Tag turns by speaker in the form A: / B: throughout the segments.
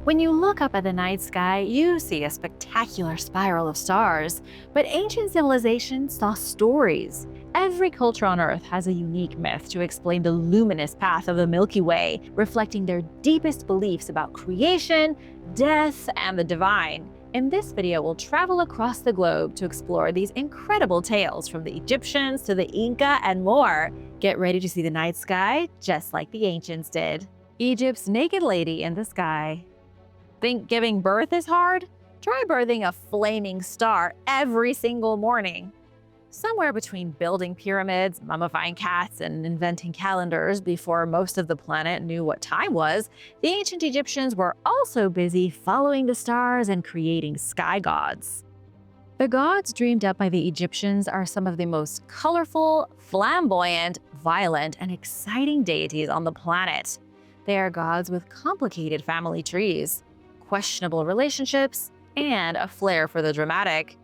A: When you look up at the night sky, you see a spectacular spiral of stars, but ancient civilizations saw stories. Every culture on Earth has a unique myth to explain the luminous path of the Milky Way, reflecting their deepest beliefs about creation, death, and the divine. In this video, we'll travel across the globe to explore these incredible tales from the Egyptians to the Inca and more. Get ready to see the night sky just like the ancients did. Egypt's naked lady in the sky. Think giving birth is hard? Try birthing a flaming star every single morning. Somewhere between building pyramids, mummifying cats, and inventing calendars before most of the planet knew what time was, the ancient Egyptians were also busy following the stars and creating sky gods. The gods dreamed up by the Egyptians are some of the most colorful, flamboyant, violent, and exciting deities on the planet. They are gods with complicated family trees, questionable relationships, and a flair for the dramatic.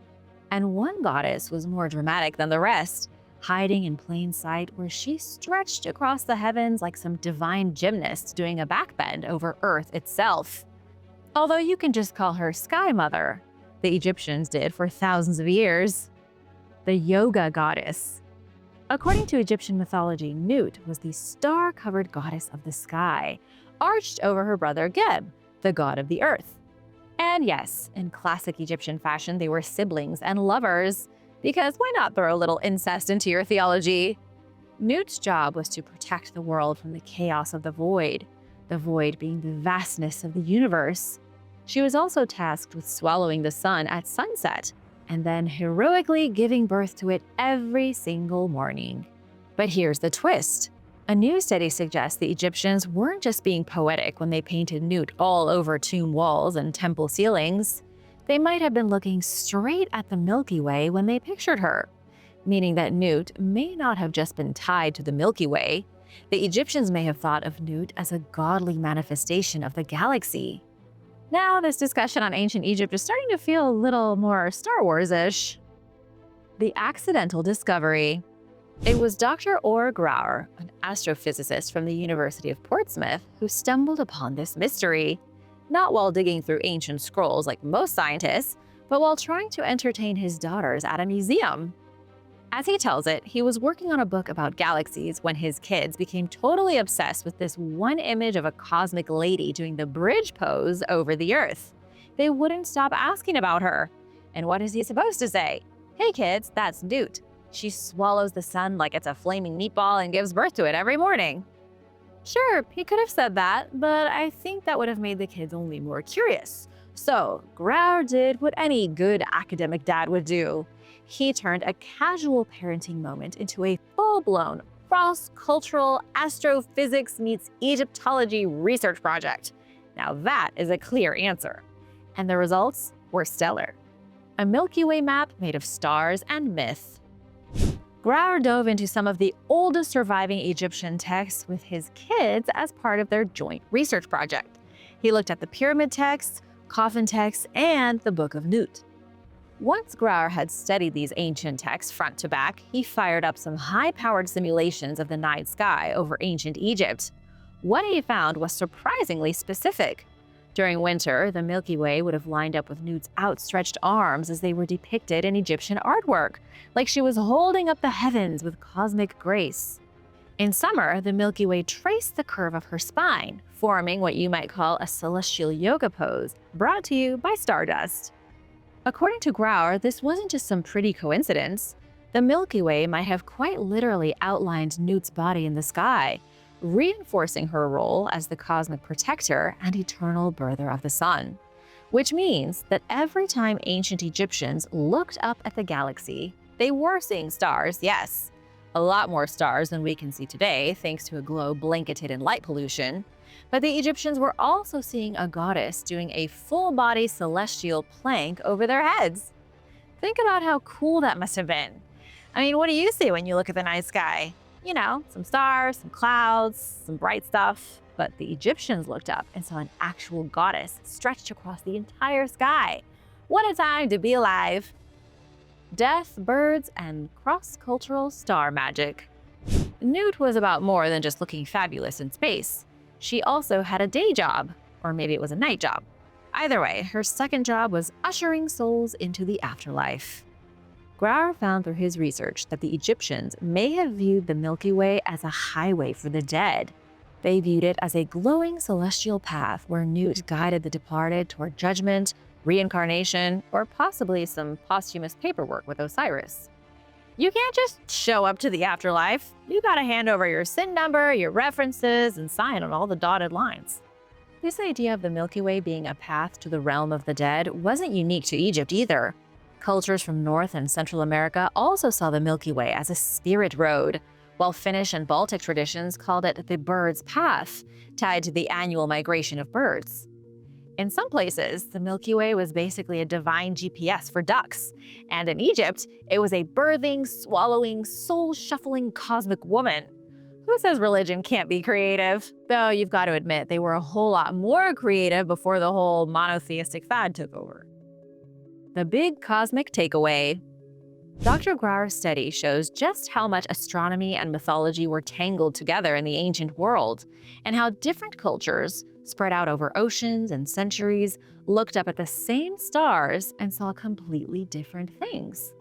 A: And one goddess was more dramatic than the rest, hiding in plain sight where she stretched across the heavens like some divine gymnast doing a backbend over Earth itself. Although you can just call her Sky Mother. The Egyptians did for thousands of years. The Yoga Goddess. According to Egyptian mythology, Nut was the star-covered goddess of the sky, arched over her brother Geb, the god of the earth. And yes, in classic Egyptian fashion, they were siblings and lovers, because why not throw a little incest into your theology? Nut's job was to protect the world from the chaos of the void being the vastness of the universe. She was also tasked with swallowing the sun at sunset, and then heroically giving birth to it every single morning. But here's the twist. A new study suggests the Egyptians weren't just being poetic when they painted Nut all over tomb walls and temple ceilings. They might have been looking straight at the Milky Way when they pictured her, meaning that Nut may not have just been tied to the Milky Way. The Egyptians may have thought of Nut as a godly manifestation of the galaxy. Now, this discussion on ancient Egypt is starting to feel a little more Star Wars-ish. The accidental discovery. It was Dr. Orr Grauer, an astrophysicist from the University of Portsmouth, who stumbled upon this mystery, not while digging through ancient scrolls like most scientists, but while trying to entertain his daughters at a museum. As he tells it, he was working on a book about galaxies when his kids became totally obsessed with this one image of a cosmic lady doing the bridge pose over the Earth. They wouldn't stop asking about her. And what is he supposed to say? Hey kids, that's Nut. She swallows the sun like it's a flaming meatball and gives birth to it every morning. Sure, he could have said that, but I think that would have made the kids only more curious. So, Grauer did what any good academic dad would do. He turned a casual parenting moment into a full-blown, cross-cultural astrophysics meets Egyptology research project. Now that is a clear answer. And the results were stellar. A Milky Way map made of stars and myth. Grauer dove into some of the oldest surviving Egyptian texts with his kids as part of their joint research project. He looked at the pyramid texts, coffin texts, and the Book of Nut. Once Grauer had studied these ancient texts front to back, he fired up some high-powered simulations of the night sky over ancient Egypt. What he found was surprisingly specific. During winter, the Milky Way would have lined up with Nut's outstretched arms as they were depicted in Egyptian artwork, like she was holding up the heavens with cosmic grace. In summer, the Milky Way traced the curve of her spine, forming what you might call a celestial yoga pose, brought to you by stardust. According to Grauer, this wasn't just some pretty coincidence. The Milky Way might have quite literally outlined Nut's body in the sky, reinforcing her role as the cosmic protector and eternal birther of the sun. Which means that every time ancient Egyptians looked up at the galaxy, they were seeing stars, yes. A lot more stars than we can see today, thanks to a globe blanketed in light pollution. But the Egyptians were also seeing a goddess doing a full-body celestial plank over their heads. Think about how cool that must have been. I mean, what do you see when you look at the night sky? You know, some stars, some clouds, some bright stuff. But the Egyptians looked up and saw an actual goddess stretched across the entire sky. What a time to be alive! Death, birds, and cross-cultural star magic. Nut was about more than just looking fabulous in space. She also had a day job. or maybe it was a night job. Either way, her second job was ushering souls into the afterlife. Grauer found through his research that the Egyptians may have viewed the Milky Way as a highway for the dead. They viewed it as a glowing celestial path where Newt guided the departed toward judgment, reincarnation, or possibly some posthumous paperwork with Osiris. You can't just show up to the afterlife. You gotta hand over your SIN number, your references, and sign on all the dotted lines. This idea of the Milky Way being a path to the realm of the dead wasn't unique to Egypt either. Cultures from North and Central America also saw the Milky Way as a spirit road, while Finnish and Baltic traditions called it the bird's path, tied to the annual migration of birds. In some places, the Milky Way was basically a divine GPS for ducks, and in Egypt, it was a birthing, swallowing, soul-shuffling cosmic woman. Who says religion can't be creative? Though you've got to admit, they were a whole lot more creative before the whole monotheistic fad took over. The big cosmic takeaway. Dr. Grauer's study shows just how much astronomy and mythology were tangled together in the ancient world, and how different cultures, spread out over oceans and centuries, looked up at the same stars and saw completely different things.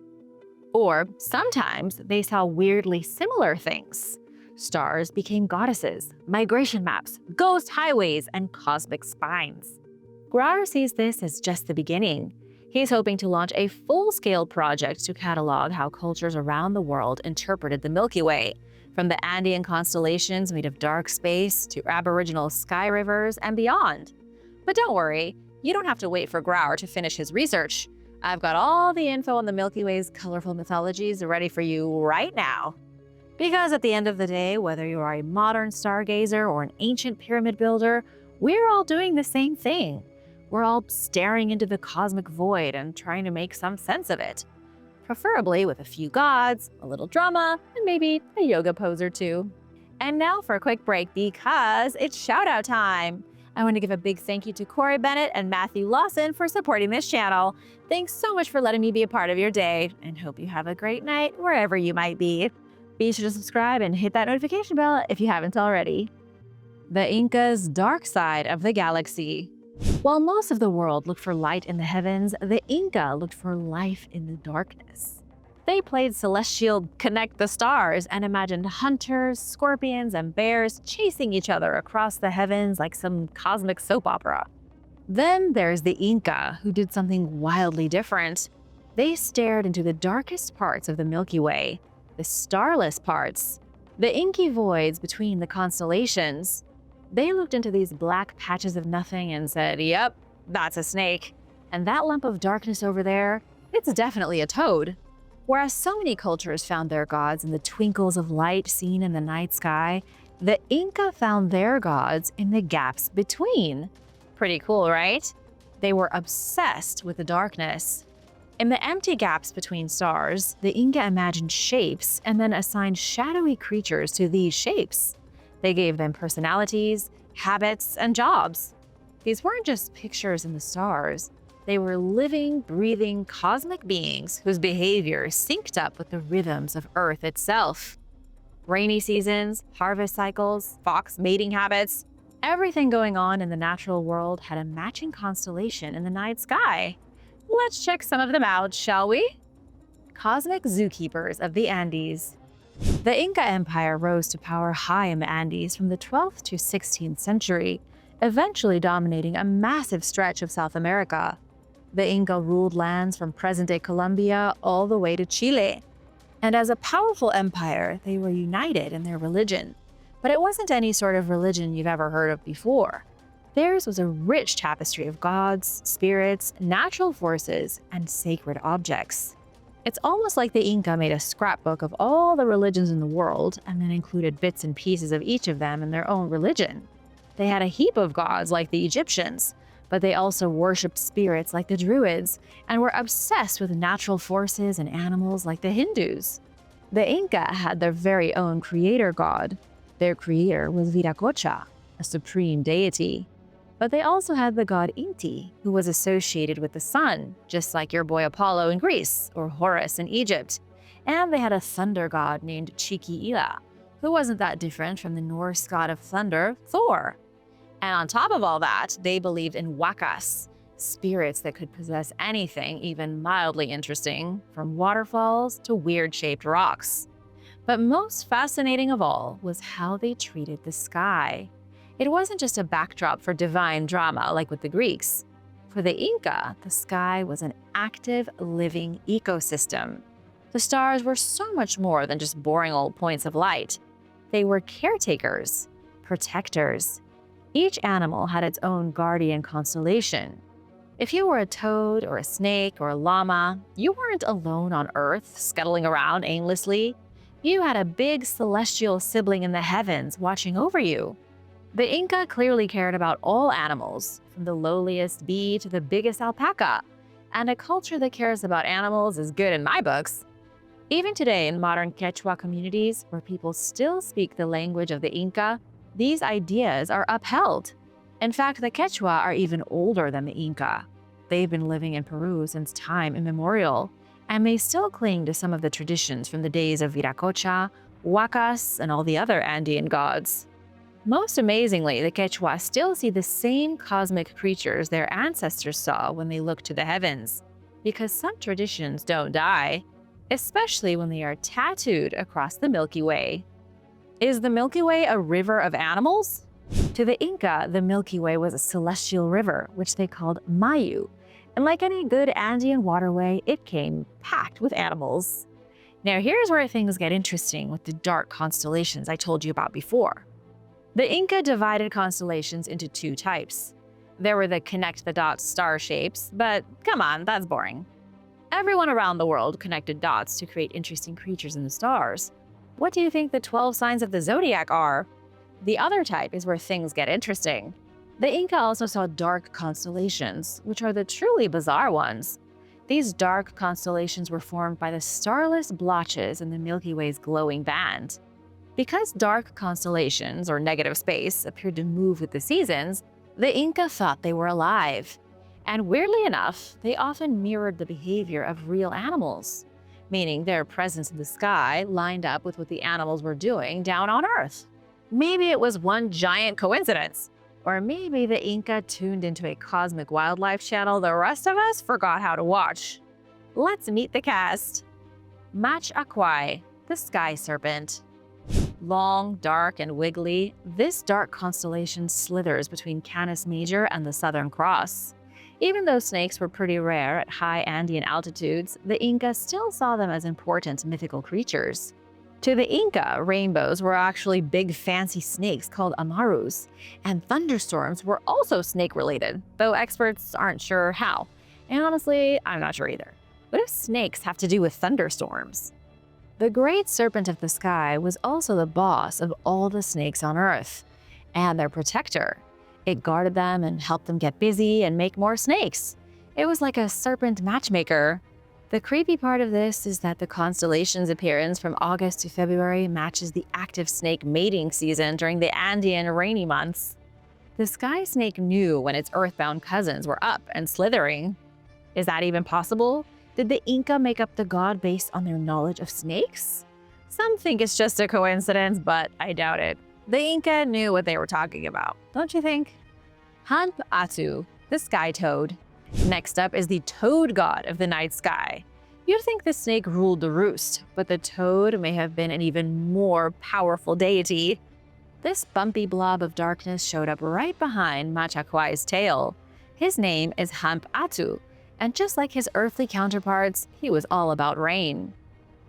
A: Or sometimes they saw weirdly similar things. Stars became goddesses, migration maps, ghost highways, and cosmic spines. Grauer sees this as just the beginning. He's hoping to launch a full-scale project to catalog how cultures around the world interpreted the Milky Way, from the Andean constellations made of dark space to Aboriginal sky rivers and beyond. But don't worry, you don't have to wait for Grauer to finish his research. I've got all the info on the Milky Way's colorful mythologies ready for you right now. Because at the end of the day, whether you are a modern stargazer or an ancient pyramid builder, we're all doing the same thing. We're all staring into the cosmic void and trying to make some sense of it. Preferably with a few gods, a little drama, and maybe a yoga pose or two. And now for a quick break because it's shout-out time. I want to give a big thank you to Corey Bennett and Matthew Lawson for supporting this channel. Thanks so much for letting me be a part of your day, and hope you have a great night wherever you might be. Be sure to subscribe and hit that notification bell if you haven't already. The Inca's dark side of the galaxy. While most of the world looked for light in the heavens, the Inca looked for life in the darkness. They played celestial connect the stars and imagined hunters, scorpions, and bears chasing each other across the heavens like some cosmic soap opera. Then there's the Inca, who did something wildly different. They stared into the darkest parts of the Milky Way, the starless parts, the inky voids between the constellations. They looked into these black patches of nothing and said, yep, that's a snake. And that lump of darkness over there, it's definitely a toad. Whereas so many cultures found their gods in the twinkles of light seen in the night sky, the Inca found their gods in the gaps between. Pretty cool, right? They were obsessed with the darkness. In the empty gaps between stars, the Inca imagined shapes and then assigned shadowy creatures to these shapes. They gave them personalities, habits, and jobs. These weren't just pictures in the stars. They were living, breathing, cosmic beings whose behavior synced up with the rhythms of Earth itself. Rainy seasons, harvest cycles, fox mating habits, everything going on in the natural world had a matching constellation in the night sky. Let's check some of them out, shall we? Cosmic zookeepers of the Andes. The Inca Empire rose to power high in the Andes from the 12th to 16th century, eventually dominating a massive stretch of South America. The Inca ruled lands from present-day Colombia all the way to Chile. And as a powerful empire, they were united in their religion. But it wasn't any sort of religion you've ever heard of before. Theirs was a rich tapestry of gods, spirits, natural forces, and sacred objects. It's almost like the Inca made a scrapbook of all the religions in the world and then included bits and pieces of each of them in their own religion. They had a heap of gods like the Egyptians, but they also worshipped spirits like the Druids and were obsessed with natural forces and animals like the Hindus. The Inca had their very own creator god. Their creator was Viracocha, a supreme deity. But they also had the god Inti, who was associated with the sun, just like your boy Apollo in Greece or Horus in Egypt. And they had a thunder god named Chiki'ila, who wasn't that different from the Norse god of thunder, Thor. And on top of all that, they believed in wakas, spirits that could possess anything even mildly interesting, from waterfalls to weird-shaped rocks. But most fascinating of all was how they treated the sky. It wasn't just a backdrop for divine drama like with the Greeks. For the Inca, the sky was an active, living ecosystem. The stars were so much more than just boring old points of light. They were caretakers, protectors. Each animal had its own guardian constellation. If you were a toad or a snake or a llama, you weren't alone on Earth, scuttling around aimlessly. You had a big celestial sibling in the heavens watching over you. The Inca clearly cared about all animals, from the lowliest bee to the biggest alpaca. And a culture that cares about animals is good in my books. Even today, in modern Quechua communities, where people still speak the language of the Inca, these ideas are upheld. In fact, the Quechua are even older than the Inca. They've been living in Peru since time immemorial, and may still cling to some of the traditions from the days of Viracocha, Huacas, and all the other Andean gods. Most amazingly, the Quechua still see the same cosmic creatures their ancestors saw when they looked to the heavens, because some traditions don't die, especially when they are tattooed across the Milky Way. Is the Milky Way a river of animals? To the Inca, the Milky Way was a celestial river, which they called Mayu, and like any good Andean waterway, it came packed with animals. Now here's where things get interesting with the dark constellations I told you about before. The Inca divided constellations into two types. There were the connect-the-dots star shapes, but come on, that's boring. Everyone around the world connected dots to create interesting creatures in the stars. What do you think the 12 signs of the zodiac are? The other type is where things get interesting. The Inca also saw dark constellations, which are the truly bizarre ones. These dark constellations were formed by the starless blotches in the Milky Way's glowing band. Because dark constellations, or negative space, appeared to move with the seasons, the Inca thought they were alive. And weirdly enough, they often mirrored the behavior of real animals, meaning their presence in the sky lined up with what the animals were doing down on Earth. Maybe it was one giant coincidence, or maybe the Inca tuned into a cosmic wildlife channel the rest of us forgot how to watch. Let's meet the cast. Machakwai, the sky serpent. Long, dark, and wiggly, this dark constellation slithers between Canis Major and the Southern Cross. Even though snakes were pretty rare at high Andean altitudes, the Inca still saw them as important mythical creatures. To the Inca, rainbows were actually big fancy snakes called amarus, and thunderstorms were also snake-related, though experts aren't sure how. And honestly, I'm not sure either. What do snakes have to do with thunderstorms? The great serpent of the sky was also the boss of all the snakes on Earth, and their protector. It guarded them and helped them get busy and make more snakes. It was like a serpent matchmaker. The creepy part of this is that the constellation's appearance from August to February matches the active snake mating season during the Andean rainy months. The sky snake knew when its earthbound cousins were up and slithering. Is that even possible? Did the Inca make up the god based on their knowledge of snakes? Some think it's just a coincidence, but I doubt it. The Inca knew what they were talking about, don't you think? Hanp Atu, the sky toad. Next up is the toad god of the night sky. You'd think the snake ruled the roost, but the toad may have been an even more powerful deity. This bumpy blob of darkness showed up right behind Machakwai's tail. His name is Hanp Atu, and just like his earthly counterparts, he was all about rain.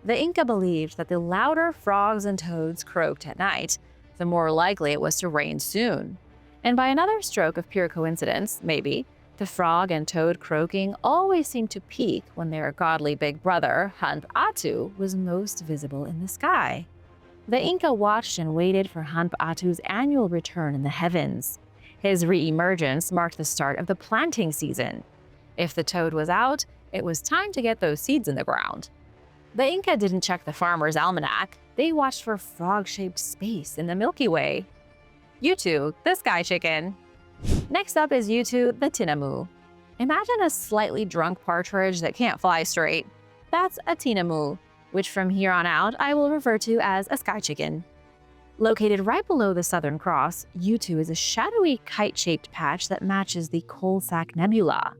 A: The Inca believed that the louder frogs and toads croaked at night, the more likely it was to rain soon. And by another stroke of pure coincidence, maybe, the frog and toad croaking always seemed to peak when their godly big brother, Hanp Atu, was most visible in the sky. The Inca watched and waited for Hanp Atu's annual return in the heavens. His re-emergence marked the start of the planting season. If the toad was out, it was time to get those seeds in the ground. The Inca didn't check the farmer's almanac. They watched for frog-shaped space in the Milky Way. Yutu, the sky chicken. Next up is Yutu, the tinamu. Imagine a slightly drunk partridge that can't fly straight. That's a tinamu, which from here on out I will refer to as a sky chicken. Located right below the Southern Cross, U2 is a shadowy kite-shaped patch that matches the Coalsack Nebula.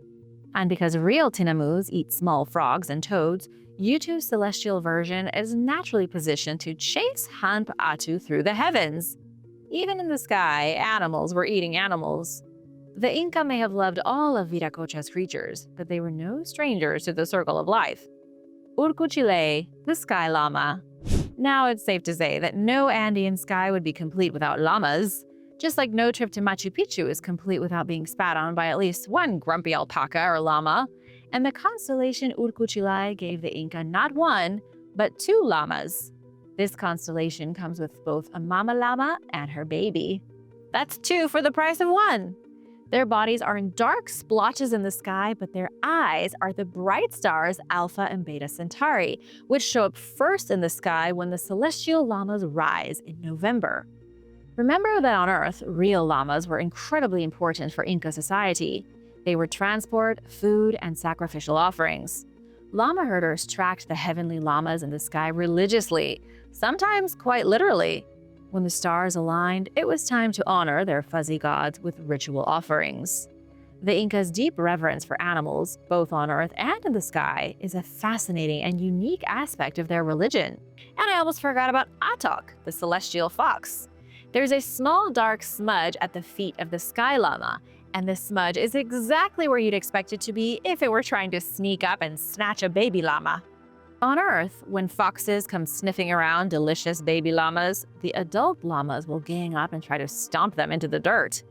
A: And because real tinamous eat small frogs and toads, U2's celestial version is naturally positioned to chase Hanp Atu through the heavens. Even in the sky, animals were eating animals. The Inca may have loved all of Viracocha's creatures, but they were no strangers to the circle of life. Urcuchile, the sky llama. Now it's safe to say that no Andean sky would be complete without llamas, just like no trip to Machu Picchu is complete without being spat on by at least one grumpy alpaca or llama. And the constellation Urcuchile gave the Inca not one, but two llamas. This constellation comes with both a mama llama and her baby. That's two for the price of one. Their bodies are in dark splotches in the sky, but their eyes are the bright stars Alpha and Beta Centauri, which show up first in the sky when the celestial llamas rise in November. Remember that on Earth, real llamas were incredibly important for Inca society. They were transport, food, and sacrificial offerings. Llama herders tracked the heavenly llamas in the sky religiously, sometimes quite literally. When the stars aligned, it was time to honor their fuzzy gods with ritual offerings. The Incas' deep reverence for animals, both on Earth and in the sky, is a fascinating and unique aspect of their religion. And I almost forgot about Atok, the celestial fox. There's a small dark smudge at the feet of the sky llama, and this smudge is exactly where you'd expect it to be if it were trying to sneak up and snatch a baby llama. On Earth, when foxes come sniffing around delicious baby llamas, the adult llamas will gang up and try to stomp them into the dirt.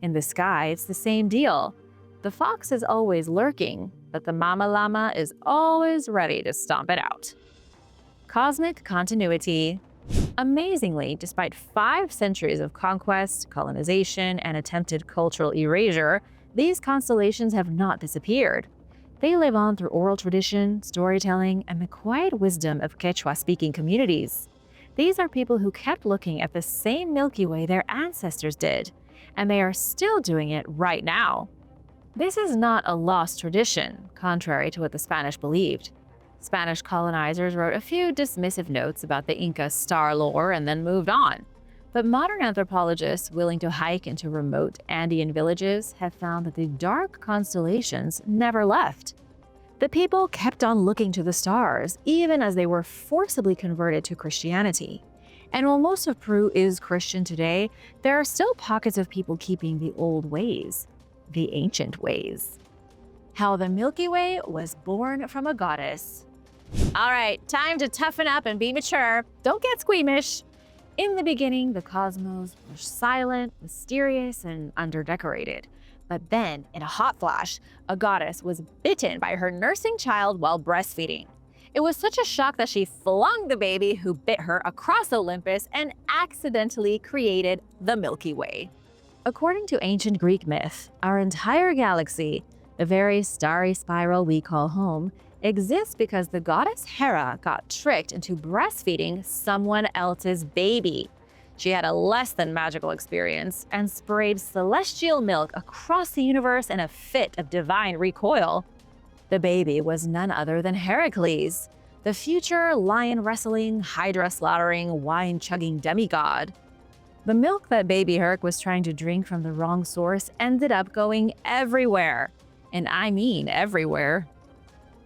A: In the sky, it's the same deal. The fox is always lurking, but the mama llama is always ready to stomp it out. Cosmic continuity. Amazingly, despite 5 centuries of conquest, colonization, and attempted cultural erasure, these constellations have not disappeared. They live on through oral tradition, storytelling, and the quiet wisdom of Quechua-speaking communities. These are people who kept looking at the same Milky Way their ancestors did, and they are still doing it right now. This is not a lost tradition, contrary to what the Spanish believed. Spanish colonizers wrote a few dismissive notes about the Inca star lore and then moved on. But modern anthropologists willing to hike into remote Andean villages have found that the dark constellations never left. The people kept on looking to the stars, even as they were forcibly converted to Christianity. And while most of Peru is Christian today, there are still pockets of people keeping the old ways, the ancient ways. How the Milky Way was born from a goddess. All right, time to toughen up and be mature. Don't get squeamish. In the beginning, the cosmos was silent, mysterious, and underdecorated. But then, in a hot flash, a goddess was bitten by her nursing child while breastfeeding. It was such a shock that she flung the baby who bit her across Olympus and accidentally created the Milky Way. According to ancient Greek myth, our entire galaxy, the very starry spiral we call home, exists because the goddess Hera got tricked into breastfeeding someone else's baby. She had a less than magical experience and sprayed celestial milk across the universe in a fit of divine recoil. The baby was none other than Heracles, the future lion-wrestling, hydra-slaughtering, wine-chugging demigod. The milk that baby Herc was trying to drink from the wrong source ended up going everywhere. And I mean everywhere.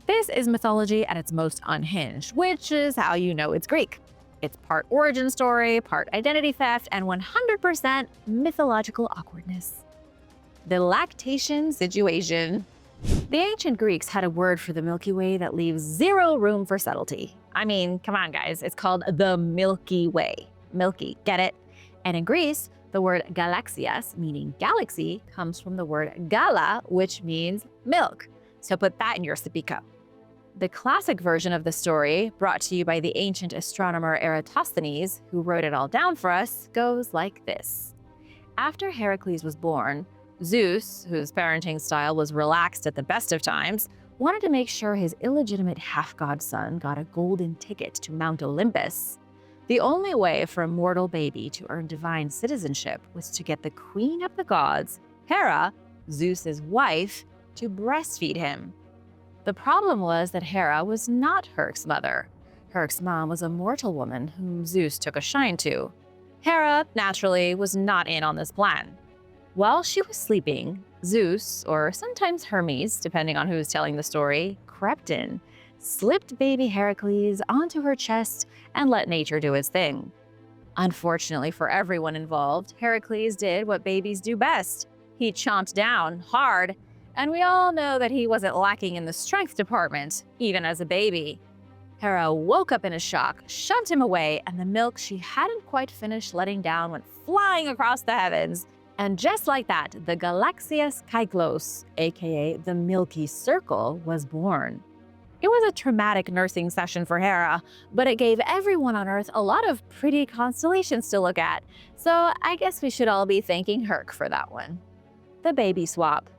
A: This is mythology at its most unhinged, which is how you know it's Greek. It's part origin story, part identity theft, and 100% mythological awkwardness. The lactation situation. The ancient Greeks had a word for the Milky Way that leaves zero room for subtlety. I mean, come on guys, it's called the Milky Way. Milky, get it? And in Greece, the word galaxias, meaning galaxy, comes from the word gala, which means milk. So put that in your sippy cup. The classic version of the story, brought to you by the ancient astronomer Eratosthenes, who wrote it all down for us, goes like this. After Heracles was born, Zeus, whose parenting style was relaxed at the best of times, wanted to make sure his illegitimate half-god son got a golden ticket to Mount Olympus. The only way for a mortal baby to earn divine citizenship was to get the queen of the gods, Hera, Zeus's wife, to breastfeed him. The problem was that Hera was not Herc's mother. Herc's mom was a mortal woman whom Zeus took a shine to. Hera, naturally, was not in on this plan. While she was sleeping, Zeus, or sometimes Hermes, depending on who's telling the story, crept in, slipped baby Heracles onto her chest, and let nature do its thing. Unfortunately for everyone involved, Heracles did what babies do best. He chomped down hard, and we all know that he wasn't lacking in the strength department, even as a baby. Hera woke up in a shock, shoved him away, and the milk she hadn't quite finished letting down went flying across the heavens. And just like that, the Galaxias Kyklos, aka the Milky Circle, was born. It was a traumatic nursing session for Hera, but it gave everyone on Earth a lot of pretty constellations to look at, so I guess we should all be thanking Herc for that one. The baby swap.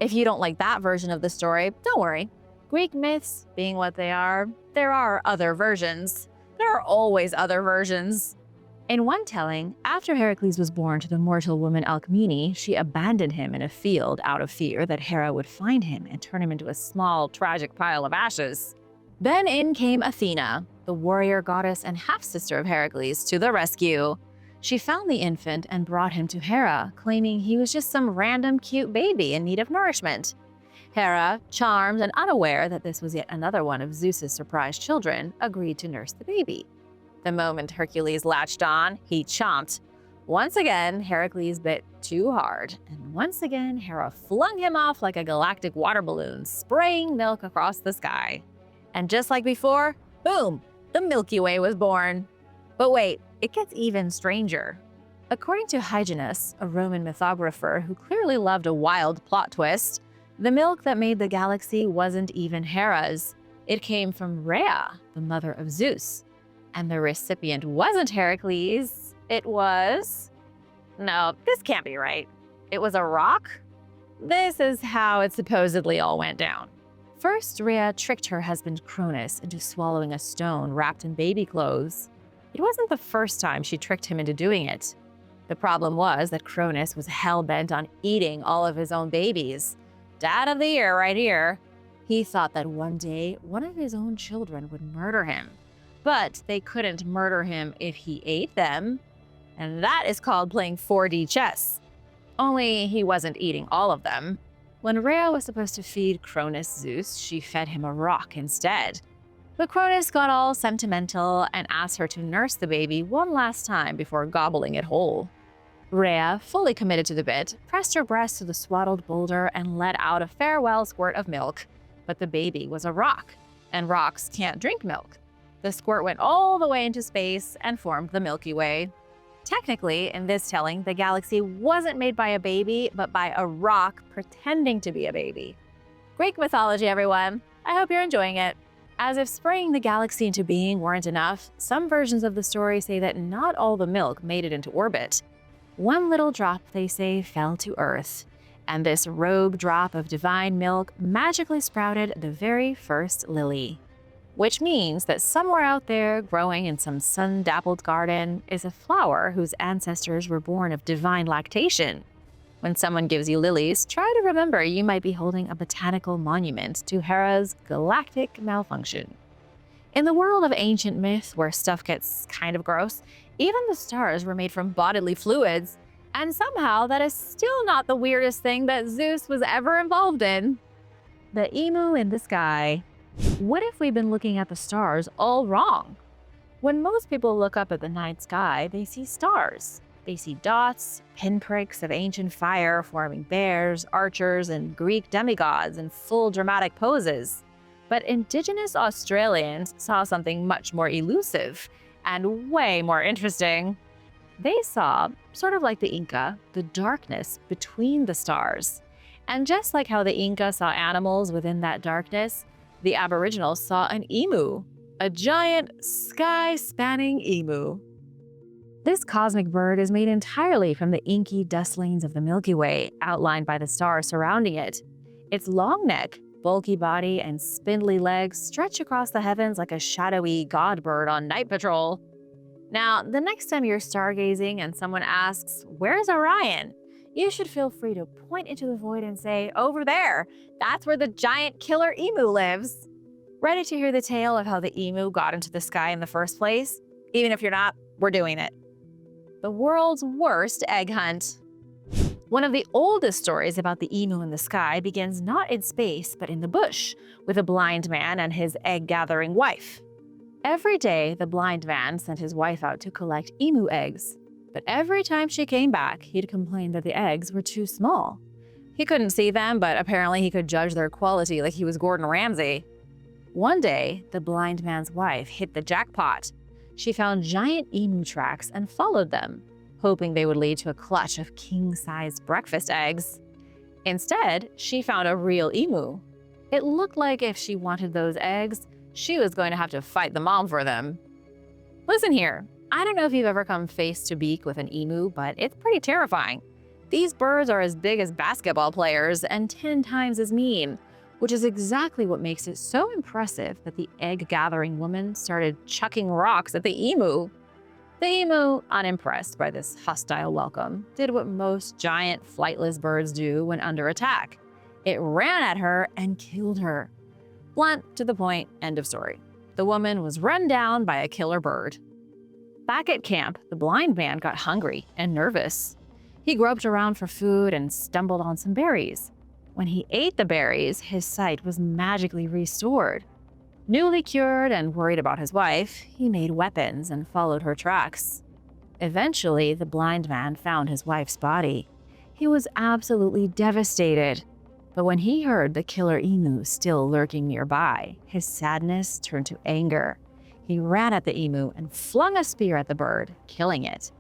A: If you don't like that version of the story, don't worry. Greek myths being what they are, there are other versions. There are always other versions. In one telling, after Heracles was born to the mortal woman Alcmene, she abandoned him in a field out of fear that Hera would find him and turn him into a small, tragic pile of ashes. Then in came Athena, the warrior goddess and half-sister of Heracles, to the rescue. She found the infant and brought him to Hera, claiming he was just some random cute baby in need of nourishment. Hera, charmed and unaware that this was yet another one of Zeus's surprise children, agreed to nurse the baby. The moment Hercules latched on, he chomped. Once again, Heracles bit too hard, and once again, Hera flung him off like a galactic water balloon, spraying milk across the sky. And just like before, boom, the Milky Way was born. But wait, it gets even stranger. According to Hyginus, a Roman mythographer who clearly loved a wild plot twist, the milk that made the galaxy wasn't even Hera's. It came from Rhea, the mother of Zeus. And the recipient wasn't Heracles, it was… No, this can't be right. It was a rock? This is how it supposedly all went down. First, Rhea tricked her husband Cronus into swallowing a stone wrapped in baby clothes. It wasn't the first time she tricked him into doing it. The problem was that Cronus was hell-bent on eating all of his own babies. Dad of the year right here. He thought that one day, one of his own children would murder him. But they couldn't murder him if he ate them. And that is called playing 4D chess. Only he wasn't eating all of them. When Rhea was supposed to feed Cronus Zeus, she fed him a rock instead. But Cronus got all sentimental and asked her to nurse the baby one last time before gobbling it whole. Rhea, fully committed to the bit, pressed her breast to the swaddled boulder and let out a farewell squirt of milk. But the baby was a rock, and rocks can't drink milk. The squirt went all the way into space and formed the Milky Way. Technically, in this telling, the galaxy wasn't made by a baby, but by a rock pretending to be a baby. Greek mythology, everyone. I hope you're enjoying it. As if spraying the galaxy into being weren't enough, some versions of the story say that not all the milk made it into orbit. One little drop, they say, fell to Earth, and this rogue drop of divine milk magically sprouted the very first lily. Which means that somewhere out there, growing in some sun-dappled garden, is a flower whose ancestors were born of divine lactation. When someone gives you lilies, try to remember you might be holding a botanical monument to Hera's galactic malfunction. In the world of ancient myth, where stuff gets kind of gross, even the stars were made from bodily fluids, and somehow that is still not the weirdest thing that Zeus was ever involved in. The emu in the sky. What if we've been looking at the stars all wrong? When most people look up at the night sky, they see stars. They see dots, pinpricks of ancient fire forming bears, archers, and Greek demigods in full dramatic poses. But Indigenous Australians saw something much more elusive and way more interesting. They saw, sort of like the Inca, the darkness between the stars. And just like how the Inca saw animals within that darkness, the Aboriginals saw an emu, a giant, sky-spanning emu. This cosmic bird is made entirely from the inky dust lanes of the Milky Way, outlined by the stars surrounding it. Its long neck, bulky body, and spindly legs stretch across the heavens like a shadowy god bird on night patrol. Now, the next time you're stargazing and someone asks, "Where's Orion?" you should feel free to point into the void and say, "Over there, that's where the giant killer emu lives." Ready to hear the tale of how the emu got into the sky in the first place? Even if you're not, we're doing it. the world's worst egg hunt. One of the oldest stories about the emu in the sky begins not in space, but in the bush, with a blind man and his egg-gathering wife. Every day, the blind man sent his wife out to collect emu eggs. But every time she came back, he'd complain that the eggs were too small. He couldn't see them, but apparently he could judge their quality like he was Gordon Ramsay. One day, the blind man's wife hit the jackpot. She found giant emu tracks and followed them, hoping they would lead to a clutch of king-sized breakfast eggs. Instead, she found a real emu. It looked like if she wanted those eggs, she was going to have to fight the mom for them. Listen here, I don't know if you've ever come face to beak with an emu, but it's pretty terrifying. These birds are as big as basketball players and 10 times as mean, which is exactly what makes it so impressive that the egg-gathering woman started chucking rocks at the emu. The emu, unimpressed by this hostile welcome, did what most giant flightless birds do when under attack. It ran at her and killed her. Blunt, to the point, end of story. The woman was run down by a killer bird. Back at camp, the blind man got hungry and nervous. He groped around for food and stumbled on some berries. When he ate the berries, his sight was magically restored. Newly cured and worried about his wife, he made weapons and followed her tracks. Eventually, the blind man found his wife's body. He was absolutely devastated. But when he heard the killer emu still lurking nearby, his sadness turned to anger. He ran at the emu and flung a spear at the bird, killing it.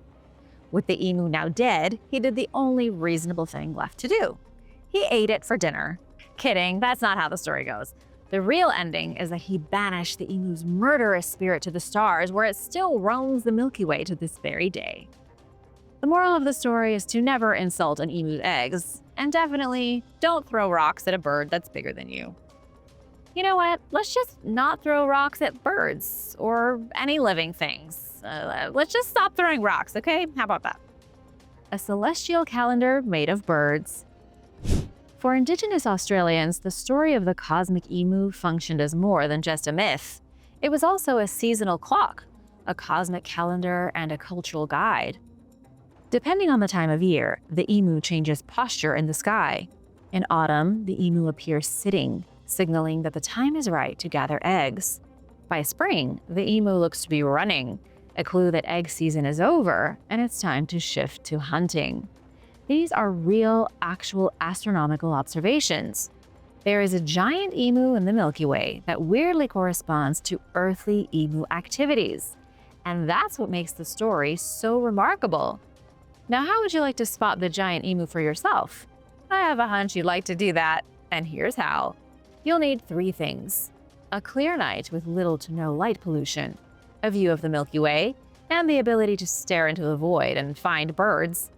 A: With the emu now dead, he did the only reasonable thing left to do. He ate it for dinner. Kidding, that's not how the story goes. The real ending is that he banished the emu's murderous spirit to the stars, where it still roams the Milky Way to this very day. The moral of the story is to never insult an emu's eggs, and definitely don't throw rocks at a bird that's bigger than you. You know what? Let's just not throw rocks at birds or any living things. Let's just stop throwing rocks, okay? How about that? A celestial calendar made of birds. For Indigenous Australians, the story of the cosmic emu functioned as more than just a myth. It was also a seasonal clock, a cosmic calendar, and a cultural guide. Depending on the time of year, the emu changes posture in the sky. In autumn, the emu appears sitting, signaling that the time is right to gather eggs. By spring, the emu looks to be running, a clue that egg season is over and it's time to shift to hunting. These are real, actual astronomical observations. There is a giant emu in the Milky Way that weirdly corresponds to earthly emu activities. And that's what makes the story so remarkable. Now, how would you like to spot the giant emu for yourself? I have a hunch you'd like to do that, and here's how. You'll need 3 things: a clear night with little to no light pollution, a view of the Milky Way, and the ability to stare into the void and find birds.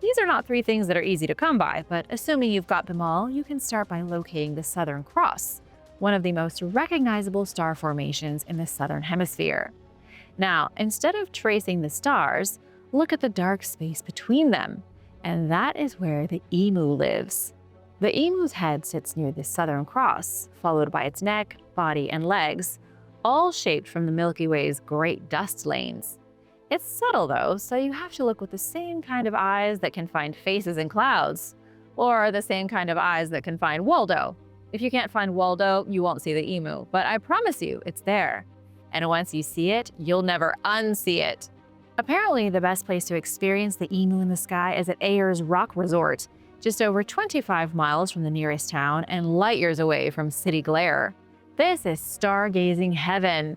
A: These are not 3 things that are easy to come by, but assuming you've got them all, you can start by locating the Southern Cross, one of the most recognizable star formations in the Southern Hemisphere. Now, instead of tracing the stars, look at the dark space between them, and that is where the emu lives. The emu's head sits near the Southern Cross, followed by its neck, body, and legs, all shaped from the Milky Way's great dust lanes. It's subtle though, so you have to look with the same kind of eyes that can find faces in clouds, or the same kind of eyes that can find Waldo. If you can't find Waldo, you won't see the emu, but I promise you, it's there. And once you see it, you'll never unsee it. Apparently, the best place to experience the emu in the sky is at Ayers Rock Resort, just over 25 miles from the nearest town and light years away from city glare. This is stargazing heaven.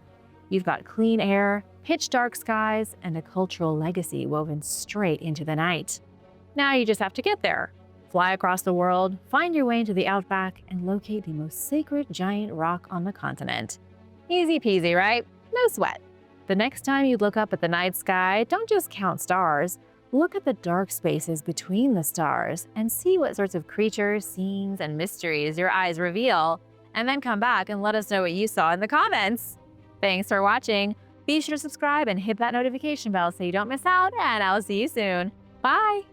A: You've got clean air, pitch-dark skies, and a cultural legacy woven straight into the night. Now you just have to get there. Fly across the world, find your way into the outback, and locate the most sacred giant rock on the continent. Easy peasy, right? No sweat. The next time you look up at the night sky, don't just count stars. Look at the dark spaces between the stars and see what sorts of creatures, scenes, and mysteries your eyes reveal. And then come back and let us know what you saw in the comments. Thanks for watching. Be sure to subscribe and hit that notification bell so you don't miss out, and I'll see you soon. Bye!